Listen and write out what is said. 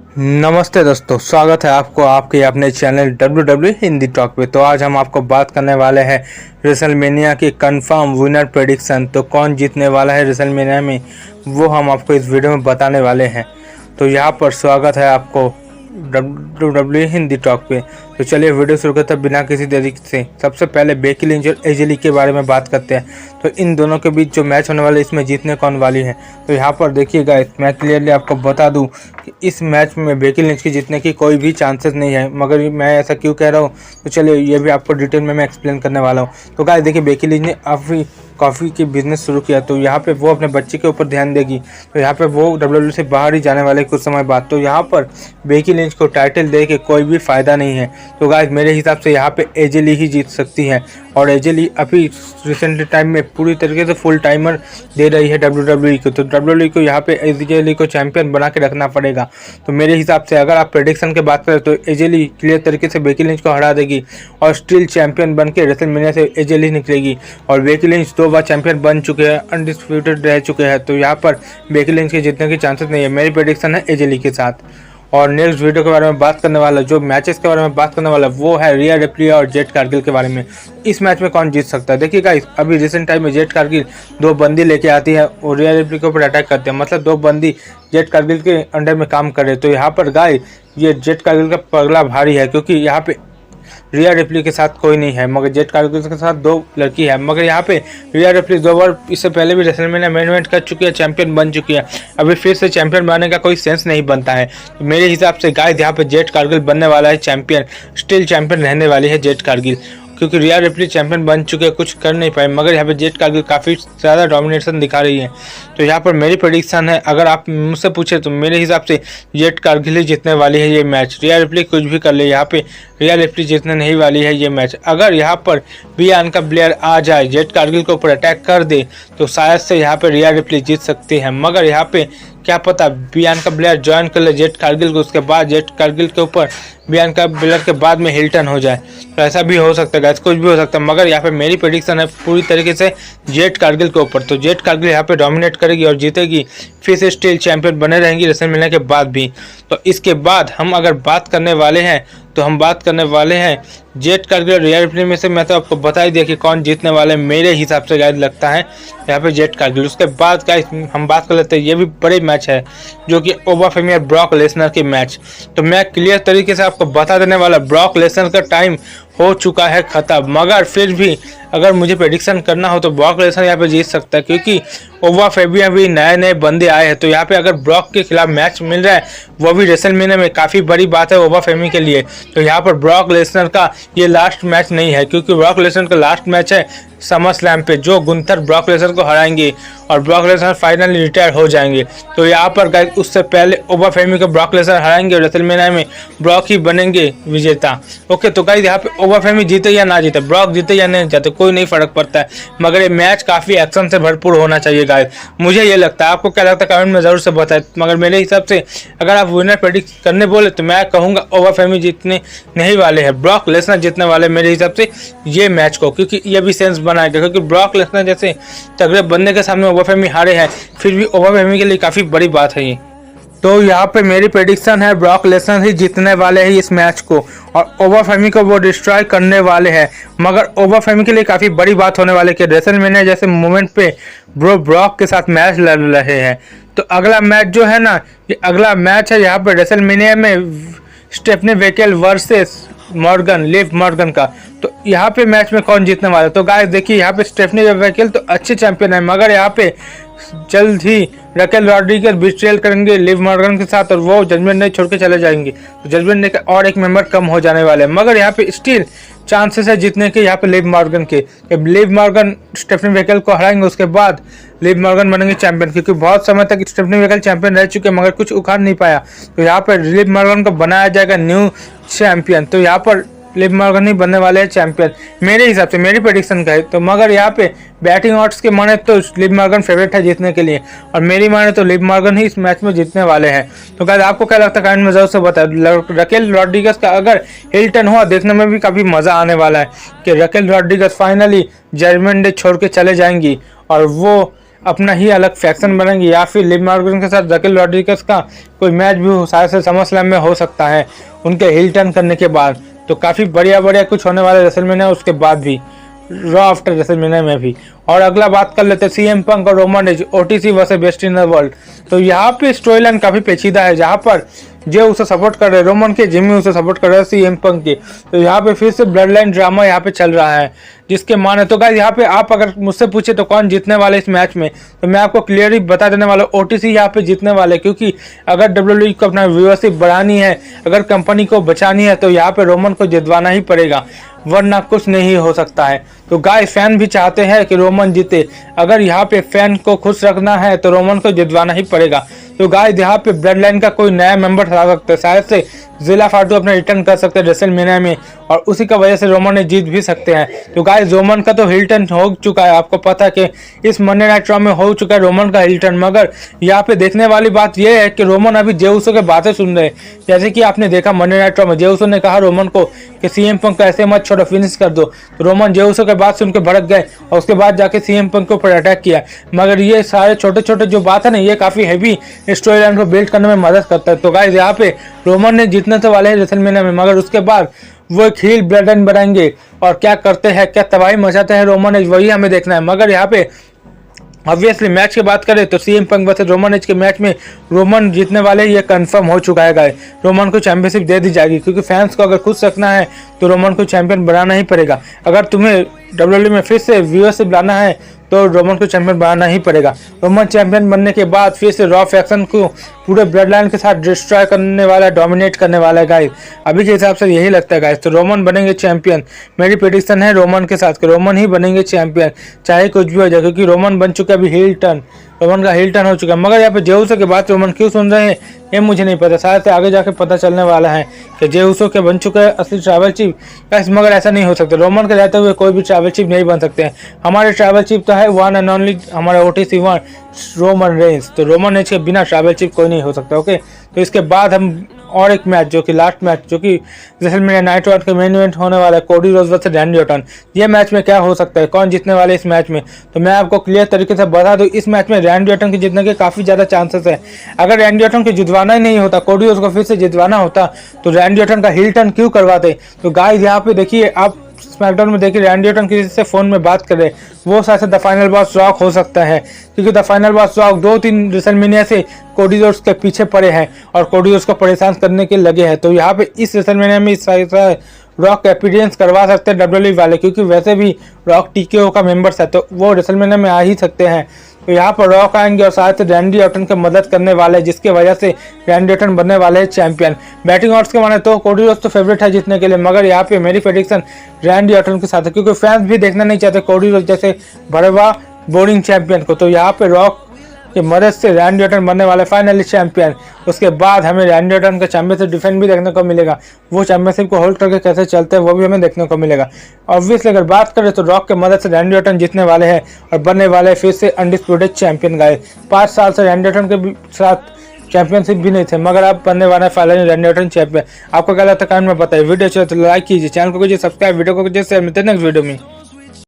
नमस्ते दोस्तों, स्वागत है आपको आपके अपने चैनल WWE हिंदी टॉक पे। तो आज हम आपको बात करने वाले हैं रेसलमेनिया की कंफर्म विनर प्रेडिक्शन। तो कौन जीतने वाला है रेसलमेनिया में, वो हम आपको इस वीडियो में बताने वाले हैं। तो यहाँ पर स्वागत है आपको WWE हिंदी टॉक पे। तो चलिए वीडियो शुरू करते हैं बिना किसी देरी से। सबसे पहले बेकी लिंच और एजे ली के बारे में बात करते हैं। तो इन दोनों के बीच जो मैच होने वाला है, इसमें जीतने कौन वाली है। तो यहाँ पर देखिएगा, मैं क्लियरली आपको बता दूं कि इस मैच में बेकी लिंच की जीतने की कोई भी चांसेस नहीं है। मगर मैं ऐसा क्यों कह रहा हूँ, तो चलिए ये भी आपको डिटेल में मैं एक्सप्लेन करने वाला हूँ। तो गाइस देखिए, बेकी लिंच ने कॉफ़ी की बिजनेस शुरू किया, तो यहाँ पे वो अपने बच्चे के ऊपर ध्यान देगी। तो यहाँ पे वो WWE से बाहर ही जाने वाले कुछ समय बाद। तो यहाँ पर बेकी लिंच को टाइटल दे के कोई भी फ़ायदा नहीं है। तो गाइस मेरे हिसाब से यहाँ पे एजे ली ही जीत सकती है। और एजे ली अभी रिसेंटली टाइम में पूरी तरीके से फुल टाइमर दे रही है WWE को। तो WWE को यहाँ पे एजे ली को चैंपियन बना के रखना पड़ेगा। तो मेरे हिसाब से अगर आप प्रेडिक्शन की बात करें तो एजे ली क्लियर तरीके से बेकी लिंच को हरा देगी और स्टिल चैंपियन बन के रेसलमेनिया से एजे ली निकलेगी। और बेकी लिंच 2 बार चैंपियन बन चुके हैं, अनडिस्प्यूटेड रह चुके हैं। तो यहाँ पर बेकी लिंच के जीतने की चांसेस नहीं है। मेरी प्रेडिक्शन है एजे ली के साथ। और नेक्स्ट वीडियो के बारे में बात करने वाला, जो मैचेस के बारे में बात करने वाला, वो है रिया रिप्ली और जेट कारगिल के बारे में। इस मैच में कौन जीत सकता है। देखिए गाइस, अभी रिसेंट टाइम में जेट कारगिल 2 बंदी लेके आती है और रिया रिप्ली के ऊपर अटैक करते हैं। मतलब 2 बंदी जेट कारगिल के अंडर में काम कर रहे। तो यहाँ पर गाइस ये जेट कारगिल का पगला भारी है, क्योंकि यहाँ पे रिया रिप्ली के साथ कोई नहीं है, मगर जेट कारगिल के साथ 2 लड़की है। मगर यहाँ पे रिया रिप्ली 2 बार इससे पहले भी रेसलमेनिया मेन इवेंट कर चुकी है, चैंपियन बन चुकी है। अभी फिर से चैंपियन बनने का कोई सेंस नहीं बनता है। तो मेरे हिसाब से गाइस यहाँ पे जेट कारगिल बनने वाला है चैंपियन, स्टिल चैंपियन रहने वाली है जेट कारगिल। क्योंकि रिया रिप्ली चैंपियन बन चुके हैं, कुछ कर नहीं पाए, मगर यहाँ पे जेट कारगिल काफ़ी ज़्यादा डोमिनेशन दिखा रही है। तो यहाँ पर मेरी प्रेडिक्शन है, अगर आप मुझसे पूछे तो मेरे हिसाब से जेट कारगिल ही जीतने वाली है ये मैच। रिया रिप्ली कुछ भी कर ले, यहाँ पे रिया रिप्ली जीतने नहीं वाली है ये मैच। अगर यहाँ पर बियांका ब्लेयर आ जाए, जेट कारगिल के ऊपर अटैक कर दे, तो शायद से यहाँ पे रिया रिप्ली जीत सकती है। मगर यहाँ पे क्या पता बियांका ब्लेयर ज्वाइन कर ले जेट कारगिल को, उसके बाद जेट कारगिल के ऊपर बियांका ब्लेयर के बाद में हिल्टन हो जाए। तो ऐसा भी हो सकता है गाइस, कुछ भी हो सकता है। मगर यहाँ पे मेरी प्रेडिक्शन है पूरी तरीके से जेट कारगिल के ऊपर। तो जेट कारगिल यहाँ पे डोमिनेट करेगी और जीतेगी, फिर से स्टिल चैंपियन बने रहेंगी रेसलमेनिया के बाद भी। तो इसके बाद हम अगर बात करने वाले हैं, तो हम बात करने वाले हैं जेट कारगिल और रिया रिप्ली में से। मैं तो आपको बता ही दिया कि कौन जीतने वाले मेरे हिसाब से गाइस लगता है यहाँ पे जेट कारगिल। उसके बाद गाइस हम बात कर लेते हैं, ये भी बड़े मैच है जो कि ओबाफेमी और ब्रॉक लेसनर के मैच। तो मैं क्लियर तरीके से आपको बता देने वाला, ब्रॉक लेसनर का टाइम हो चुका है ख़त्म। मगर फिर भी अगर मुझे प्रेडिक्शन करना हो तो ब्रॉक लेसनर यहाँ पे जीत सकता है, क्योंकि ओबाफेमी अभी नए बंदे आए हैं। तो यहाँ पे अगर ब्रॉक के खिलाफ मैच मिल रहा है, वो भी रेसलमेनिया में, काफ़ी बड़ी बात है ओबाफेमी के लिए। तो यहाँ पर ब्रॉक लेसनर का ये लास्ट मैच नहीं है, क्योंकि ब्रॉक लेसनर का लास्ट मैच है समर स्लैम पे, जो गुंथर ब्रॉक लेसनर को हराएंगे और ब्रॉक लेसनर फाइनली रिटायर हो जाएंगे। तो यहाँ पर गाइस उससे पहले ओबाफेमी को ब्रॉक लेसनर हराएंगे और रेसलमेनिया में ब्रॉक ही बनेंगे विजेता। ओके, तो गाइस यहाँ पे ओबाफेमी जीते या ना जीते, ब्रॉक जीते या नहीं जीते, कोई नहीं फर्क पड़ता है। मगर ये मैच काफ़ी एक्शन से भरपूर होना चाहिए गाइस, मुझे ये लगता है। आपको क्या लगता है कमेंट में ज़रूर से बताएं। मगर मेरे हिसाब से अगर आप विनर प्रेडिक्ट करने बोले तो मैं कहूँगा ओबाफेमी जीतने नहीं वाले हैं, ब्रॉक लेसनर जीतने वाले मेरे हिसाब से ये मैच को। क्योंकि ये भी सेंस बनाएगा, क्योंकि ब्रॉक लेसनर जैसे तगड़े बंदे के सामने ओबाफेमी हारे हैं, फिर भी ओबाफेमी के लिए काफ़ी बड़ी बात है ये। तो यहाँ पे मेरी प्रेडिक्शन है ब्रॉक लेसनर ही जीतने वाले हैं इस मैच को, और ओबाफेमी को वो डिस्ट्रॉय करने वाले हैं। मगर ओबाफेमी के लिए काफ़ी बड़ी बात होने वाली है कि रेसलमेनिया जैसे मोमेंट पे ब्रॉक के साथ मैच लड़ रहे हैं। तो अगला मैच जो है ना, ये अगला मैच है यहाँ पे रेसलमेनिया में Stephanie Vaquer versus Morgan, Liv Morgan का। तो यहाँ पे मैच में कौन जीतने वाला है। तो गाइस देखिए, यहाँ पे स्टेफनी वेकेल तो अच्छे चैंपियन है, मगर यहाँ पे जल्द ही रकेल रॉड्रिगेज बिट्रेल करेंगे लिव मॉर्गन के साथ और वो जजमेंट डे छोड़ के चले जाएंगे। तो जजमेंट डे का और एक मेंबर कम हो जाने वाले हैं। मगर यहाँ पे स्टिल चांसेस है जीतने के यहाँ पे लिव मॉर्गन के। लिव मॉर्गन स्टेफनी वेकेल को हराएंगे, उसके बाद लिव मॉर्गन बनेंगे चैंपियन, क्योंकि बहुत समय तक स्टेफनी वेकेल चैंपियन रह चुके हैं मगर कुछ उखाड़ नहीं पाया। तो यहाँ पर लिव मॉर्गन को बनाया जाएगा न्यू चैंपियन। तो यहाँ पर लिव मॉर्गन ही बनने वाले हैं चैंपियन मेरे हिसाब से, मेरी प्रेडिक्शन का है। तो मगर यहाँ पे बैटिंग ऑड्स के माने तो लिव मॉर्गन फेवरेट है जीतने के लिए, और मेरी माने तो लिव मॉर्गन ही इस मैच में जीतने वाले हैं। तो गाइस आपको क्या लगता है कमेंट में जरूर से बताएं। रकेल रॉड्रिगेज का अगर हिल्टन हुआ, देखने में भी काफ़ी मज़ा आने वाला है कि Raquel Rodriguez finally judgment day छोड़ के चले जाएंगी और वो अपना ही अलग फैक्शन बनाएंगे, या फिर लिव मॉर्गन के साथ रकेल रॉड्रिगेज का कोई मैच भी शायद से समरस्लैम में हो सकता है उनके हिल टर्न करने के बाद। तो काफ़ी बढ़िया कुछ होने वाला है रेसलमेनिया उसके बाद भी, रॉ आफ्टर रेसलमेनिया में भी। और अगला बात कर लेते हैं सीएम पंक और Roman Reigns OTC versus best in the world. तो यहाँ पे स्टोरी लाइन काफ़ी पेचीदा है, जहाँ पर जे उसे सपोर्ट कर रहे हैं रोमन के, जिमी उसे सपोर्ट कर रहे हैं सीएम पंक के। तो यहाँ पे फिर से ब्लड लाइन ड्रामा यहाँ पे चल रहा है, जिसके माने तो गाइस यहाँ पे आप अगर मुझसे पूछे तो कौन जीतने वाले इस मैच में, तो मैं आपको क्लियरली बता देने वाला हूँ ओटीसी यहाँ पे जीतने वाले। क्योंकि अगर डब्ल्यूडब्ल्यूई को अपना व्यूअरशिप बढ़ानी है, अगर कंपनी को बचानी है, तो यहाँ पे रोमन को जितवाना ही पड़ेगा, वरना कुछ नहीं हो सकता है। तो गाइस फैन भी चाहते हैं कि रोमन जीते, अगर यहाँ पे फैन को खुश रखना है तो रोमन को जितवाना ही पड़ेगा। तो गाइस यहाँ पे ब्लड लाइन का कोई नया मेंबर आ सकता है, शायद से जिला फाटू अपने रिटर्न कर सकते हैं रेसलमेनिया में, और उसी का वजह से रोमन ने जीत भी सकते हैं। तो गाइस रोमन का तो हिल टर्न हो चुका है, आपको पता है कि इस मंडे नाइट रॉ में हो चुका है रोमन का हिल टर्न। मगर यहाँ पे देखने वाली बात यह है कि रोमन अभी जे उसो के बातें सुन रहे हैं। जैसे कि आपने देखा मंडे नाइट रॉ में जे उसो ने कहा रोमन को कि सीएम पंक को ऐसे मत छोड़ो, फिनिश कर दो। तो रोमन जे उसो के बात सुन के भड़क गए और उसके बाद जाके सीएम पंक के ऊपर अटैक किया। मगर ये सारे छोटे छोटे जो बात है ना, ये काफ़ी हैवी स्टोरी लाइन को बिल्ड करने में मदद करता है। तो गाइस यहाँ पे रोमन ने जीतने तो वाले हैं रेसलमेनिया में, मगर उसके बाद वो एक हील ब्लड लाइन बनाएंगे और क्या करते हैं, क्या तबाही मचाते हैं रोमन एज, वही हमें देखना है। मगर यहाँ पे ऑब्वियसली मैच की बात करें तो सीएम पंक वर्सेस रोमन एज के मैच में रोमन जीतने वाले, ये कंफर्म हो चुका है गाइस। रोमन को चैंपियनशिप दे दी जाएगी, क्योंकि फैंस को अगर खुश रखना है तो रोमन को चैंपियन बनाना ही पड़ेगा। अगर तुम्हें डब्ल्यूडब्ल्यूई में फिर से व्यूअरशिप लाना है तो रोमन को चैंपियन बनाना ही पड़ेगा। रोमन चैंपियन बनने के बाद फिर से रॉ फैक्शन को पूरे ब्लड लाइन के साथ डिस्ट्रॉय करने वाला, डोमिनेट करने वाला है गाइस। अभी के हिसाब से यही लगता है गाइस। तो रोमन बनेंगे चैंपियन, मेरी प्रेडिक्शन है रोमन के साथ कि रोमन ही बनेंगे चैंपियन, चाहे कुछ भी हो जाए, क्योंकि रोमन बन चुका है अभी हिल टर्न, रोमन का हिल टर्न हो चुका है। मगर यहाँ पे जे उसो के बाद रोमन क्यों सुन रहे हैं ये मुझे नहीं पता, शायद से आगे जाके पता चलने वाला है कि जे उसो के बन चुका है असली ट्राइबल चीफ गाइस। मगर ऐसा नहीं हो सकता, रोमन के रहते हुए कोई भी ट्राइबल चीफ नहीं बन सकते हैं। हमारे ट्राइबल चीफ तो है वन एंड ओनली हमारा ओटीसी वन रोमन रेंज। तो रोमन रेंज के बिना ट्राइबल चीफ कोई नहीं हो सकता। ओके, तो इसके बाद हम और एक मैच जो कि लास्ट मैच, जो कि रेसलमेनिया नाइट आउट के मेन इवेंट होने वाला है, कोडी रोज वर्सेस रैंडी ऑर्टन। ये मैच में क्या हो सकता है, कौन जीतने वाले इस मैच में, तो मैं आपको क्लियर तरीके से बता दूं, इस मैच में रैंडी ऑर्टन के जीतने के काफ़ी ज़्यादा चांसेस है। अगर रैंडी ऑर्टन को जितवाना ही नहीं होता, कोडी रोज को फिर से जितवाना होता, तो रैंडी ऑर्टन का हिल टर्न क्यों करवाते। तो गाइस यहाँ पे देखिए, आप स्मैकडाउन में देखिए रैंडी ऑर्टन किसी से फोन में बात कर रहे, वो शायद द फाइनल बॉस रॉक हो सकता है, क्योंकि the final boss rock 2-3 WrestleMania से कोडी रोड्स के पीछे पड़े हैं और कोडी रोड्स को परेशान करने के लगे हैं। तो यहाँ पे इस रेसलमेनिया में इस रॉक एक्सपीरियंस करवा सकते हैं डब्ल्यूडब्ल्यूई वाले, क्योंकि वैसे भी रॉक टीकेओ का मेंबर्स है, तो वो रेसलमेनिया में आ ही सकते हैं। तो यहाँ पर रॉक आएंगे और साथ ही रैंडी ऑर्टन की मदद करने वाले हैं, जिसकी वजह से रैंडी ऑर्टन बनने वाले हैं चैंपियन। बैटिंग ऑड्स के माने तो कोडी रोड्स तो फेवरेट है जीतने के लिए, मगर यहाँ पे मेरी प्रेडिक्शन रैंडी ऑर्टन के साथ है, क्योंकि फैंस भी देखना नहीं चाहते कोडी रोड्स जैसे भड़वा बोरिंग चैंपियन को। तो यहाँ पे रॉक की मदद से रैंडी ऑर्टन बनने वाले फाइनली चैंपियन। उसके बाद हमें रैंडी ऑर्टन का चैंपियनशिप डिफेंड भी देखने को मिलेगा, वो चैंपियनशिप को होल्ड करके कैसे चलते हैं वो भी हमें देखने को मिलेगा। ऑब्वियसली अगर बात करें तो रॉक की मदद से रैंडी ऑर्टन जीतने वाले हैं और बनने वाले फिर से अनडिस्प्यूटेड चैंपियन गाइस। 5 साल से रैंडी ऑर्टन के साथ चैंपियनशिप भी नहीं थे, मगर अब बनने वाला है फाइनली रैंडी ऑर्टन चैंपियन। आपको क्या लगता है कमेंट में बताइए। वीडियो अच्छा तो लाइक कीजिए, चैनल को कीजिए सब्सक्राइब, वीडियो को कीजिए शेयर। मिलते हैं नेक्स्ट वीडियो में।